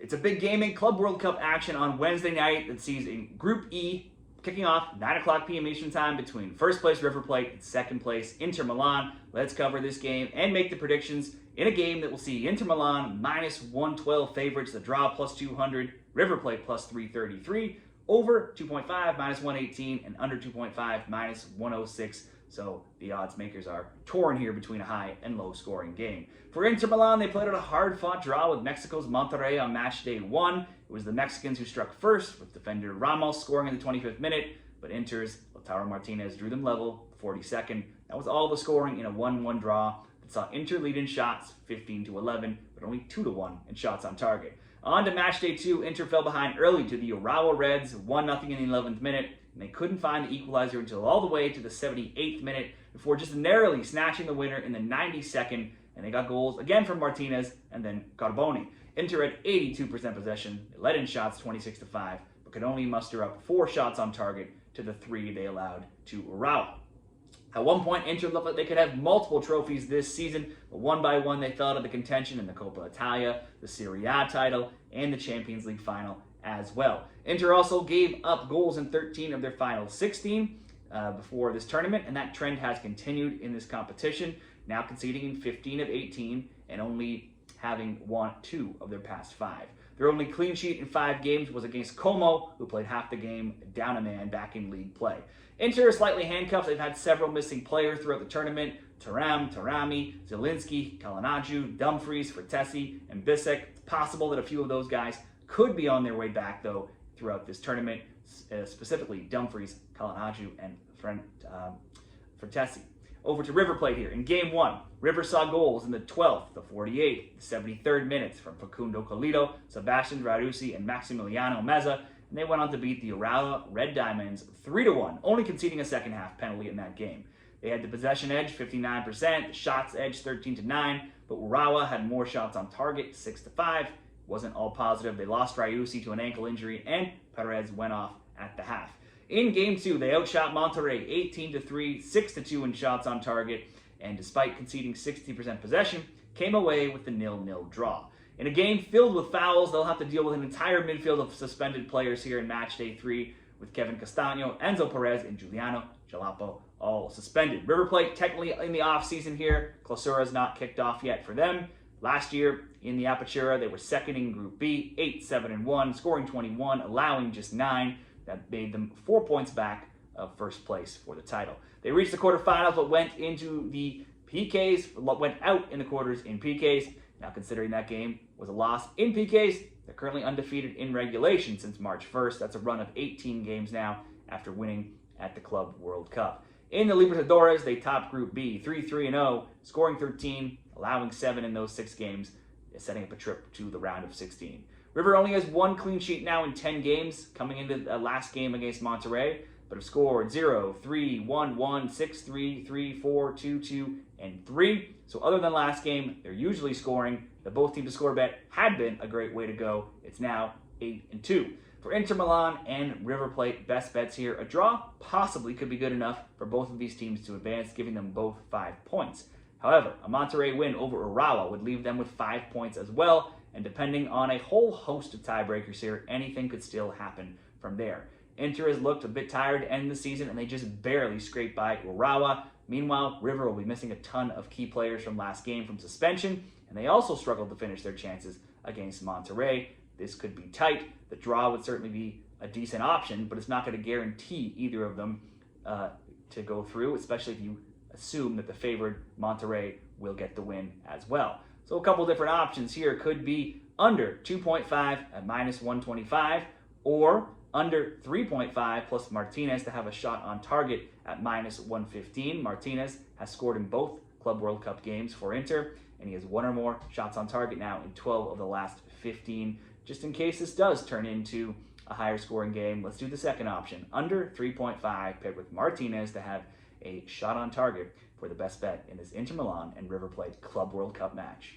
It's a big gaming Club World Cup action on Wednesday night that sees in Group E kicking off 9 o'clock p.m. Eastern Time between first place River Plate and second place Inter Milan. Let's cover this game and make the predictions in a game that will see Inter Milan minus 112 favorites, the draw plus 200, River Plate plus 333, over 2.5 minus 118, and under 2.5 minus 106. So the odds makers are torn here between a high and low scoring game. For Inter Milan, they played out a hard-fought draw with Mexico's Monterrey on Matchday 1. It was the Mexicans who struck first, with defender Ramos scoring in the 25th minute, but Inter's Lautaro Martinez drew them level, 42nd. That was all the scoring in a 1-1 draw that saw Inter lead in shots 15-11, but only 2-1 in shots on target. On to Matchday 2, Inter fell behind early to the Urawa Reds, 1-0 in the 11th minute, and they couldn't find the equalizer until all the way to the 78th minute before just narrowly snatching the winner in the 92nd, and they got goals again from Martinez and then Carboni. Inter had 82% possession, they led in shots 26-5, but could only muster up 4 shots on target to the 3 they allowed to Urawa. At one point, Inter looked like they could have multiple trophies this season, but one by one they fell out of the contention in the Coppa Italia, the Serie A title, and the Champions League final as well. Inter also gave up goals in 13 of their final 16 before this tournament, and that trend has continued in this competition, now conceding in 15 of 18 and only having won 2 of their past 5. Their only clean sheet in 5 games was against Como, who played half the game down a man back in league play. Inter is slightly handcuffed. They've had several missing players throughout the tournament. Tarami, Zielinski, Kalinaju, Dumfries, Fertesi, and Bisek. It's possible that a few of those guys could be on their way back, though, throughout this tournament, specifically Dumfries, Kalinaju, and Fertesi. Over to River Plate here. In Game 1, River saw goals in the 12th, the 48th, the 73rd minutes from Facundo Colito, Sebastian Driussi, and Maximiliano Meza, and they went on to beat the Urawa Red Diamonds 3-1, only conceding a second-half penalty in that game. They had the possession edge, 59%, the shots edge, 13-9, but Urawa had more shots on target, 6-5. Wasn't all positive. They lost Driussi to an ankle injury, and Perez went off at the half. In Game 2, they outshot Monterrey 18-3, 6-2 in shots on target, and despite conceding 60% possession, came away with the 0-0 draw. In a game filled with fouls, they'll have to deal with an entire midfield of suspended players here in Matchday 3, with Kevin Castagno, Enzo Perez, and Giuliano Jalapo all suspended. River Plate technically in the off-season here. Clausura's not kicked off yet for them. Last year, in the Apertura, they were second in Group B, 8-7-1, scoring 21, allowing just 9. That made them 4 points back of first place for the title. They reached the quarterfinals, but went into the PKs, went out in the quarters in PKs. Now, considering that game was a loss in PKs, they're currently undefeated in regulation since March 1st. That's a run of 18 games now after winning at the Club World Cup. In the Libertadores, they topped Group B, 3-3-0, scoring 13, allowing 7 in those 6 games, setting up a trip to the round of 16. River only has 1 clean sheet now in 10 games, coming into the last game against Monterrey, but have scored 0, 3, 1, 1, 6, 3, 3, 4, 2, 2, and 3. So other than last game, they're usually scoring. The both team to score bet had been a great way to go. It's now 8-2. For Inter Milan and River Plate, best bets here. A draw possibly could be good enough for both of these teams to advance, giving them both 5 points. However, a Monterrey win over Urawa would leave them with 5 points as well, and depending on a whole host of tiebreakers here, anything could still happen from there. Inter has looked a bit tired to end the season, and they just barely scraped by Urawa. Meanwhile, River will be missing a ton of key players from last game from suspension, and they also struggled to finish their chances against Monterrey. This could be tight. The draw would certainly be a decent option, but it's not going to guarantee either of them to go through, especially if you assume that the favored Monterrey will get the win as well. So a couple different options here could be under 2.5 at minus 125, or under 3.5 plus Martinez to have a shot on target at minus 115. Martinez has scored in both Club World Cup games for Inter, and he has 1 or more shots on target now in 12 of the last 15. Just in case this does turn into a higher scoring game, let's do the second option. Under 3.5 paired with Martinez to have a shot on target for the best bet in this Inter Milan and River Plate Club World Cup match.